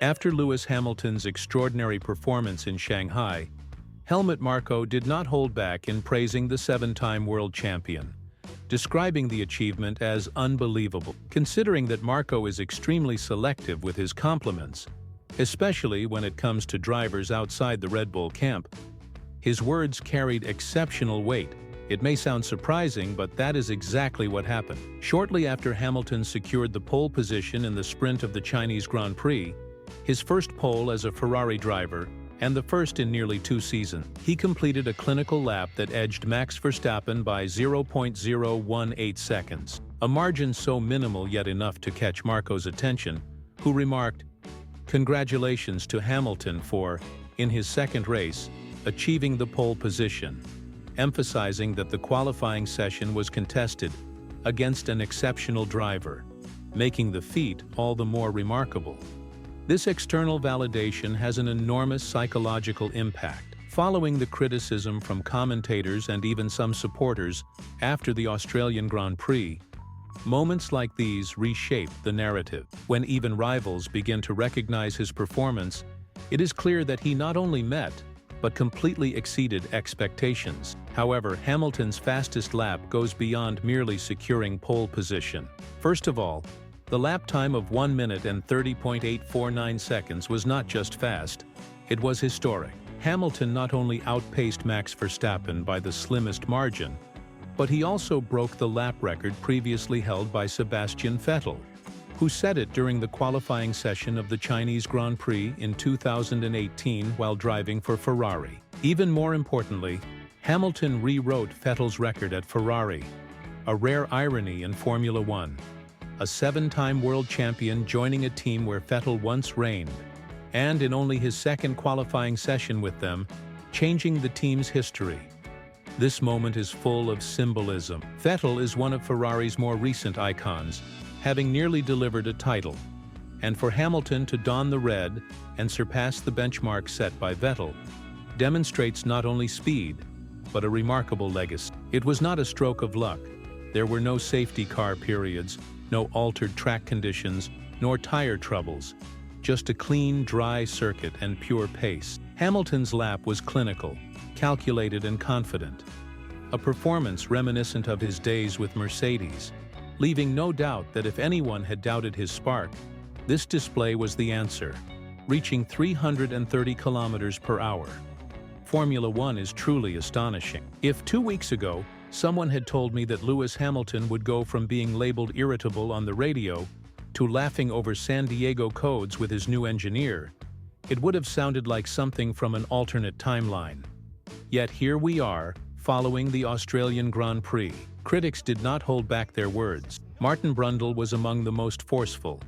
After Lewis Hamilton's extraordinary performance in Shanghai, Helmut Marko did not hold back in praising the seven-time world champion, describing the achievement as unbelievable. Considering that Marko is extremely selective with his compliments, especially when it comes to drivers outside the Red Bull camp, his words carried exceptional weight. It may sound surprising, but that is exactly what happened. Shortly after Hamilton secured the pole position in the sprint of the Chinese Grand Prix, his first pole as a Ferrari driver, and the first in nearly 2 seasons, he completed a clinical lap that edged Max Verstappen by 0.018 seconds, a margin so minimal yet enough to catch Marko's attention, who remarked, "Congratulations to Hamilton for, in his second race, achieving the pole position," emphasizing that the qualifying session was contested against an exceptional driver, making the feat all the more remarkable. This external validation has an enormous psychological impact. Following the criticism from commentators and even some supporters after the Australian Grand Prix, moments like these reshape the narrative. When even rivals begin to recognize his performance, it is clear that he not only met, but completely exceeded expectations. However, Hamilton's fastest lap goes beyond merely securing pole position. First of all, the lap time of 1 minute and 30.849 seconds was not just fast, it was historic. Hamilton not only outpaced Max Verstappen by the slimmest margin, but he also broke the lap record previously held by Sebastian Vettel, who set it during the qualifying session of the Chinese Grand Prix in 2018 while driving for Ferrari. Even more importantly, Hamilton rewrote Vettel's record at Ferrari, a rare irony in Formula One. A 7-time world champion joining a team where Vettel once reigned, and in only his second qualifying session with them, changing the team's history. This moment is full of symbolism. Vettel is one of Ferrari's more recent icons, having nearly delivered a title, and for Hamilton to don the red and surpass the benchmark set by Vettel demonstrates not only speed, but a remarkable legacy. It was not a stroke of luck. There were no safety car periods, no altered track conditions, nor tire troubles, just a clean, dry circuit and pure pace. Hamilton's lap was clinical, calculated and confident, a performance reminiscent of his days with Mercedes, leaving no doubt that if anyone had doubted his spark, this display was the answer, reaching 330 kilometers per hour. Formula One is truly astonishing. If 2 weeks ago, someone had told me that Lewis Hamilton would go from being labeled irritable on the radio to laughing over San Diego codes with his new engineer, it would have sounded like something from an alternate timeline. Yet here we are, following the Australian Grand Prix. Critics did not hold back their words. Martin Brundle was among the most forceful,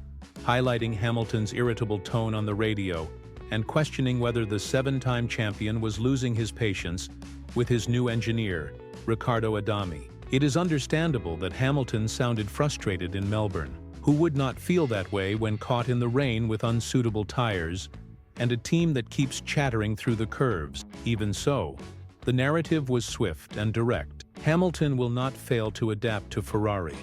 highlighting Hamilton's irritable tone on the radio and questioning whether the 7-time champion was losing his patience with his new engineer, Riccardo Adami. It is understandable that Hamilton sounded frustrated in Melbourne. Who would not feel that way when caught in the rain with unsuitable tires and a team that keeps chattering through the curves? Even so, the narrative was swift and direct. Hamilton will not fail to adapt to Ferrari.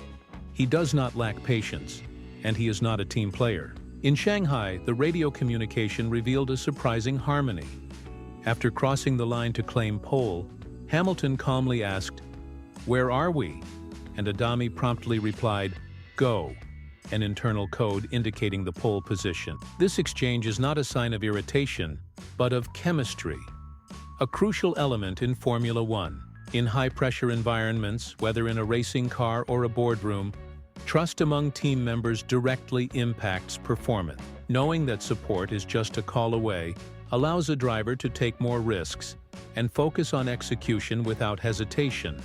He does not lack patience, and he is not a team player. In Shanghai, the radio communication revealed a surprising harmony. After crossing the line to claim pole, Hamilton calmly asked, "Where are we?" And Adami promptly replied, "Go," an internal code indicating the pole position. This exchange is not a sign of irritation, but of chemistry, a crucial element in Formula One. In high-pressure environments, whether in a racing car or a boardroom, trust among team members directly impacts performance. Knowing that support is just a call away allows a driver to take more risks and focus on execution without hesitation.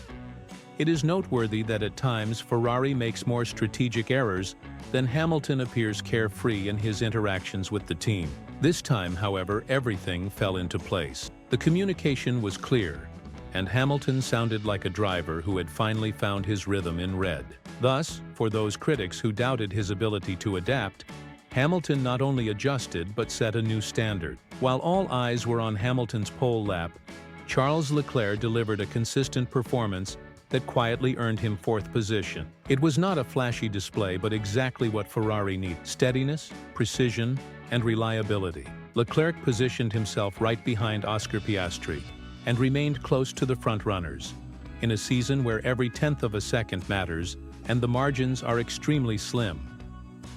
It is noteworthy that at times Ferrari makes more strategic errors than Hamilton appears carefree in his interactions with the team. This time, however, everything fell into place. The communication was clear, and Hamilton sounded like a driver who had finally found his rhythm in red. Thus, for those critics who doubted his ability to adapt, Hamilton not only adjusted but set a new standard. While all eyes were on Hamilton's pole lap, Charles Leclerc delivered a consistent performance that quietly earned him fourth position. It was not a flashy display, but exactly what Ferrari needed: steadiness, precision, and reliability. Leclerc positioned himself right behind Oscar Piastri and remained close to the front-runners. In a season where every tenth of a second matters and the margins are extremely slim,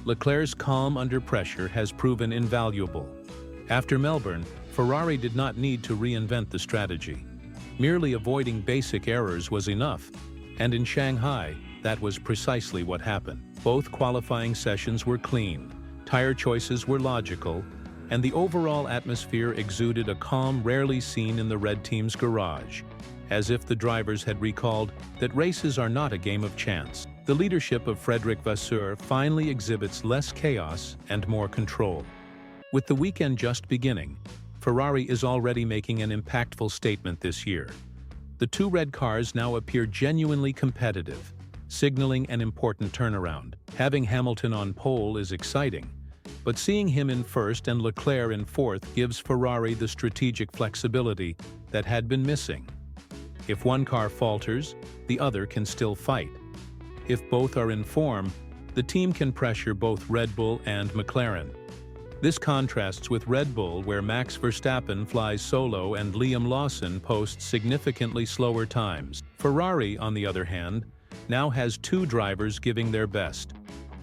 Leclerc's calm under pressure has proven invaluable. After Melbourne, Ferrari did not need to reinvent the strategy. Merely avoiding basic errors was enough, and in Shanghai, that was precisely what happened. Both qualifying sessions were clean, tire choices were logical, and the overall atmosphere exuded a calm rarely seen in the red team's garage, as if the drivers had recalled that races are not a game of chance. The leadership of Frédéric Vasseur finally exhibits less chaos and more control. With the weekend just beginning, Ferrari is already making an impactful statement this year. The two red cars now appear genuinely competitive, signaling an important turnaround. Having Hamilton on pole is exciting, but seeing him in first and Leclerc in fourth gives Ferrari the strategic flexibility that had been missing. If one car falters, the other can still fight. If both are in form, the team can pressure both Red Bull and McLaren. This contrasts with Red Bull, where Max Verstappen flies solo and Liam Lawson posts significantly slower times. Ferrari, on the other hand, now has two drivers giving their best,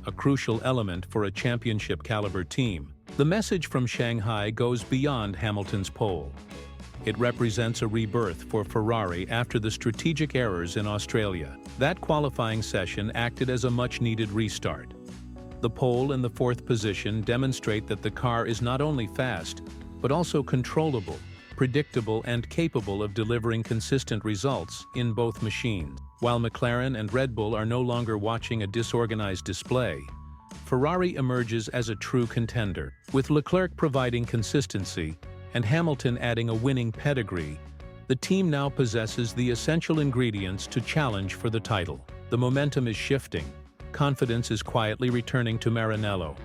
a crucial element for a championship-caliber team. The message from Shanghai goes beyond Hamilton's pole. It represents a rebirth for Ferrari after the strategic errors in Australia. That qualifying session acted as a much-needed restart. The pole and the fourth position demonstrate that the car is not only fast, but also controllable, predictable, and capable of delivering consistent results in both machines. While McLaren and Red Bull are no longer watching a disorganized display, Ferrari emerges as a true contender. With Leclerc providing consistency and Hamilton adding a winning pedigree, the team now possesses the essential ingredients to challenge for the title. The momentum is shifting, confidence is quietly returning to Maranello,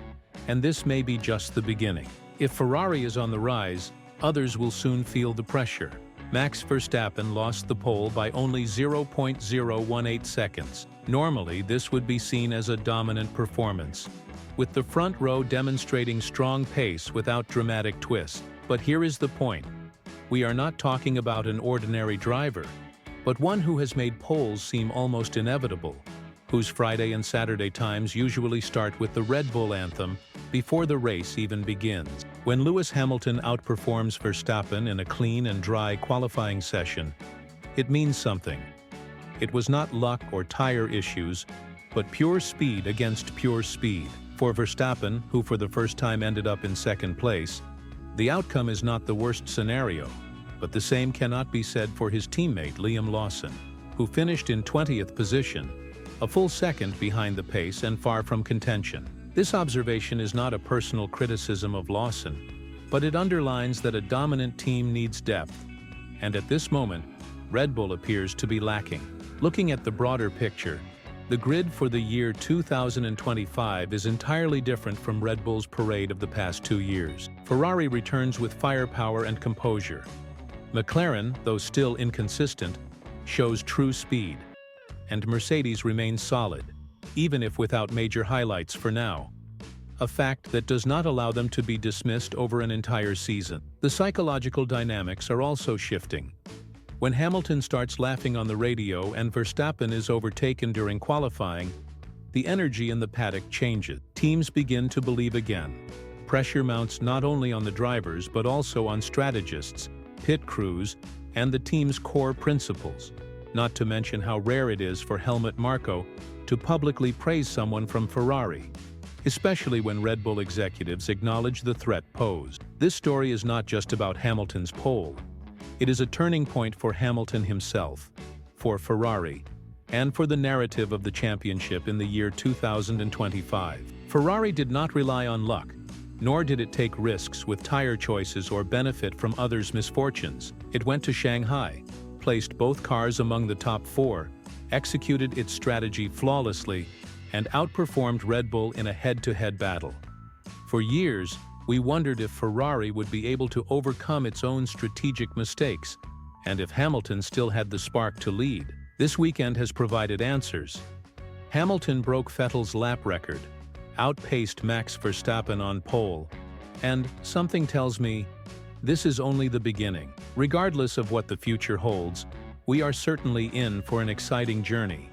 and this may be just the beginning. If Ferrari is on the rise, others will soon feel the pressure. Max Verstappen lost the pole by only 0.018 seconds. Normally, this would be seen as a dominant performance, with the front row demonstrating strong pace without dramatic twists. But here is the point. We are not talking about an ordinary driver, but one who has made poles seem almost inevitable, whose Friday and Saturday times usually start with the Red Bull anthem before the race even begins. When Lewis Hamilton outperforms Verstappen in a clean and dry qualifying session, it means something. It was not luck or tire issues, but pure speed against pure speed. For Verstappen, who for the first time ended up in second place, the outcome is not the worst scenario, but the same cannot be said for his teammate Liam Lawson, who finished in 20th position, a full second behind the pace and far from contention. This observation is not a personal criticism of Lawson, but it underlines that a dominant team needs depth, and at this moment, Red Bull appears to be lacking. Looking at the broader picture, the grid for the year 2025 is entirely different from Red Bull's parade of the past 2 years. Ferrari returns with firepower and composure. McLaren, though still inconsistent, shows true speed. And Mercedes remains solid, even if without major highlights for now. A fact that does not allow them to be dismissed over an entire season. The psychological dynamics are also shifting. When Hamilton starts laughing on the radio and Verstappen is overtaken during qualifying, the energy in the paddock changes. Teams begin to believe again. Pressure mounts not only on the drivers but also on strategists, pit crews, and the team's core principles. Not to mention how rare it is for Helmut Marko to publicly praise someone from Ferrari, especially when Red Bull executives acknowledge the threat posed. This story is not just about Hamilton's pole. It is a turning point for Hamilton himself, for Ferrari, and for the narrative of the championship in the year 2025. Ferrari did not rely on luck, nor did it take risks with tire choices or benefit from others' misfortunes. It went to Shanghai, placed both cars among the top 4, executed its strategy flawlessly, and outperformed Red Bull in a head-to-head battle. For years, we wondered if Ferrari would be able to overcome its own strategic mistakes, and if Hamilton still had the spark to lead. This weekend has provided answers. Hamilton broke Vettel's lap record, outpaced Max Verstappen on pole, and something tells me this is only the beginning. Regardless of what the future holds, we are certainly in for an exciting journey.